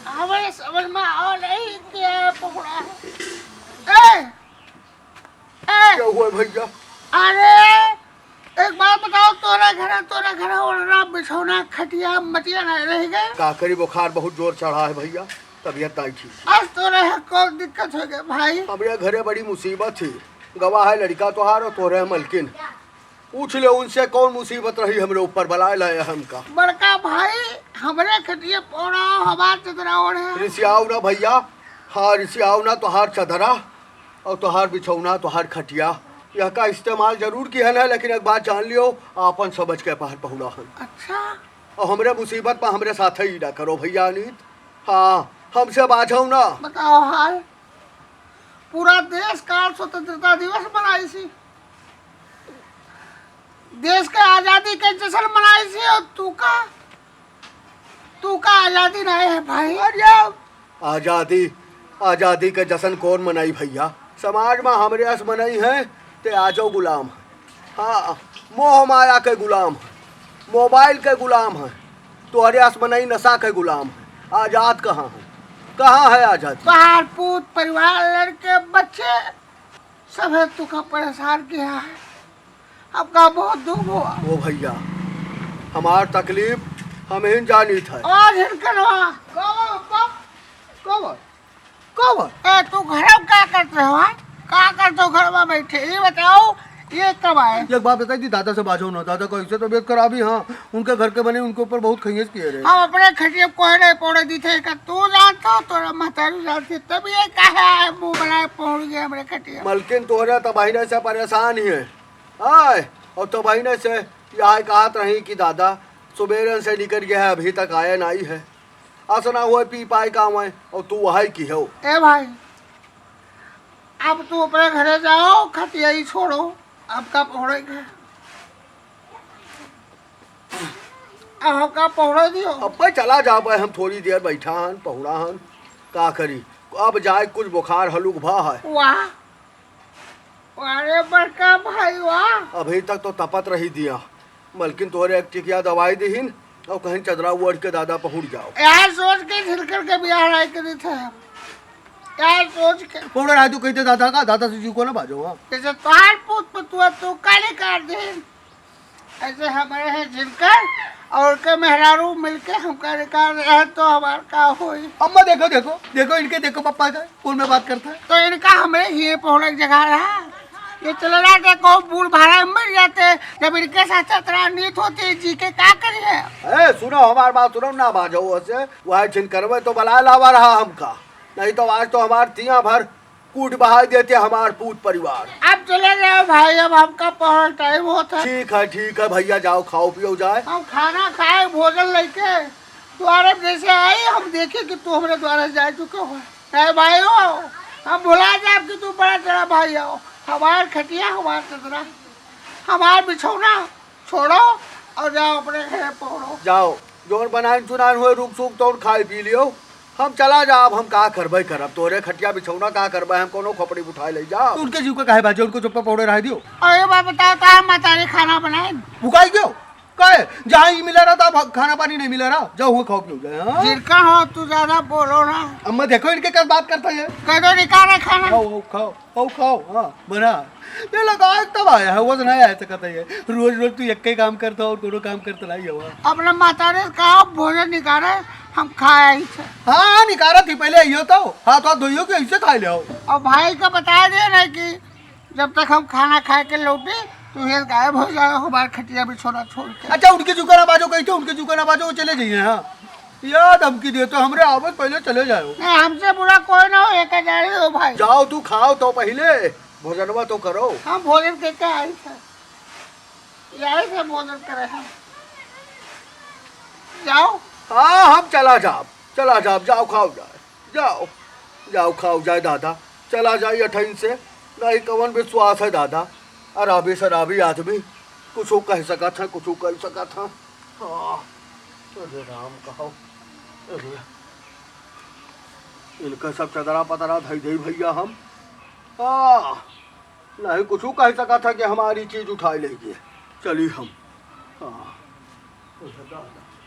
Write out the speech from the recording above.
हमें समझ में आओ नहीं क्या पकड़ा है। क्या हुआ भैया? अरे एक बात बताओ, तोरा घर ओढ़ना बिछौना खटिया मटिया नहीं रह गए? काकरी बुखार बहुत जोर चढ़ा है भैया, तबीयत नहीं ठीक। आज तोरे कौन दिक्कत हो गया भाई? हमारे घरे बड़ी मुसीबत थी, गवाह है लड़का तोहार और तोरे मलकिन। पूछ ले उनसे कौन मुसीबत रही हमरे ऊपर, बलाए लाए हमका। बड़का भाई हमरे खटिया पौड़ा हमार चदरा ओढ़े। रिसियाऊ ना भैया, हाँ रिसियाऊ ना, तोहार चदरा और तोहार बिछौना तोहार खटिया यह का इस्तेमाल जरूर किया है, लेकिन एक बात जान लियो, आपन समझ के बाहर पहुँचा हन। अच्छा, और हमरे मुसीबत पर हमरे साथ ही ना करो भैया अनित। हाँ हमसे बाझो ना। बताओ हाल। पूरा देश का स्वतंत्रता दिवस मनाई सी, देश के आजादी के जश्न मनाई सी, और तू का आजादी नहीं है भाई। आजादी के जश्न कौन मनाई भैया? समाज में हमरे अस मनाई है ते आजो गुलाम है। हाँ मोह माया के गुलाम है, मोबाइल के गुलाम है, तोहरे अस मनाई नशा के गुलाम है। आजाद कहाँ है, कहाँ है आजादी? बाहर पूत परिवार लड़के बच्चे सब है तू का परेशान किया है, आपका बहुत दुख हुआ। ओ भैया हमार तकलीफ हम ही जानी था। आज हिनकनवा कब ए तू घर में क्या करते हो? क्या करते हो घर में बैठे? ये बताओ, ये कब आए? एक बात बताई थी, दादा से बाजो ना, दादा को ऐसे तबियत खराबी। हाँ उनके घर के बने उनके ऊपर बहुत खैयस किए रहे। हम अपने खटिए कोहरे पौड़े दी थे का तू जानता हो, तोरा महतारी जानती, तब ये कहा मुंह बनाए पहुंच गए हमारे खटिए। मलकिन तोहरे तबाहीने से परेशान ही है आए, और तबाहीने से यह कहत रही कि दादा सुबेरे से निकल गया है, अभी तक आया नहीं है। असना हुए पी पाए काम है, और तू वही की हो। ए भाई अब तू अपने घरे जाओ, खटिया ही छोड़ो, आपका पहुंचेगा, आपका पहुंचा दियो। अब भाई चला जा पाए, हम थोड़ी देर बैठा हन पहुड़ा हन, का करी अब जाए, कुछ बुखार हलुक भा है। वाह अरे बड़का भाई वाह, अभी तक तो तपत रही दिया, मलकिन तोहरे एक टिकिया दवाई दीहिन और कहीं चदरा उड़ के दादा पहुंच जाओ। यार सोच के झिलकर के बिहार आए के थे हम, यार सोच के पौड़ा रहा तू कहते दादा का, दादा से जी को ना बाजो। हाँ जैसे तोहार पूत पतुआ तू काले काट दे, ऐसे हमारे है झिलकर और के मेहरारू मिलके हम काले काट रहे हैं, तो हमार का होई? अम्मा देखो देखो देखो इनके, देखो पापा का कौन में बात करता है। तो इनका हमें ये पहुंचने की जगह रहा, ये चले जाते को बूढ़ भाड़ा मर जाते, जब इनके साथ चतरा नीत होती जी के क्या करिए? ए सुनो हमार बात सुनो ना बाजो से, वह जिन करवे तो बला लावा रहा हमका, नहीं तो आज तो हमार तिया भर कूट बहा देते हमार पूत परिवार। अब चले जाओ भाई, अब हमका पहुंच टाइम होता है। ठीक है भैया, जाओ खाओ पियो जाए। हम खाना खाए भोजन लेके द्वारे जैसे आई, हम देखे कि तू हमारे द्वारे जा चुके हो। नहीं भाई हो, हम भुला जाए कि तू बड़ा तेरा भाई हो। हमार खटिया हमार चदरा हमार बिछौना छोड़ो और जाओ अपने घर पहुंचो। जाओ जोन बनाए चुनान हुए रुक सुख तो खाए पी लियो, हम चला जा। अब हम का करबे करब, तोरे खटिया बिछौना का करबे, हम कोनो खोपड़ी उठाए ले जा। उनके जीव का काहे बाजे, उनको चुप्पा पौड़े रह दियो। अरे बात बताओ, तो हम मातारी खाना बनाए भुकाई गयो कहे, जहाँ ही मिला रहा था खाना पानी नहीं मिला रहा, जाओ हुआ खाओ पियो जाए। जिनका हो तू ज्यादा बोलो ना। अम्मा देखो इनके क्या बात करता है। कह दो निकाले खाना। खाओ हाँ बना ये लगा तब आया है, वो तो नहीं आया था कहता है रोज रोज तू एक ही काम करता और कोनो काम करता नहीं हुआ। अपने मातारी का भोजन निकाले, हम खाए ही थे। हाँ निकारा थी पहले यो तो हाथ हाथ धोइयो कि ऐसे खा ले। और भाई का बता दे ना कि जब तक हम खाना खा के लौटे तो ये गायब हो जाए हमारे खटिया बिछौना छोड़ के। अच्छा उनके जुका ना बाजो कही थे, उनके जुका ना बाजो वो चले जाइए। हाँ यार धमकी दे तो हमरे आवत पहले चले जाओ। नहीं हमसे बुरा कोई ना हो, एक जा रही हो भाई। जाओ तू खाओ तो पहले भोजनवा तो करो। हम भोजन के आई थे, यही से भोजन करे हम। जाओ हाँ हम चला जाओ जाओ खाओ जाए, जाओ खाओ जाए दादा, चला जाइए अठैन से। नहीं कवन विश्वास है दादा, अराबी शराबी आदमी कुछ कह सका था, कुछ कह सका था। हाँ अरे राम कहो, अरे इनका सब चदरा पतरा धई धई भैया हम। हाँ नहीं कुछ कह सका था कि हमारी चीज उठा लेंगे। चलिए हम हाँ दादा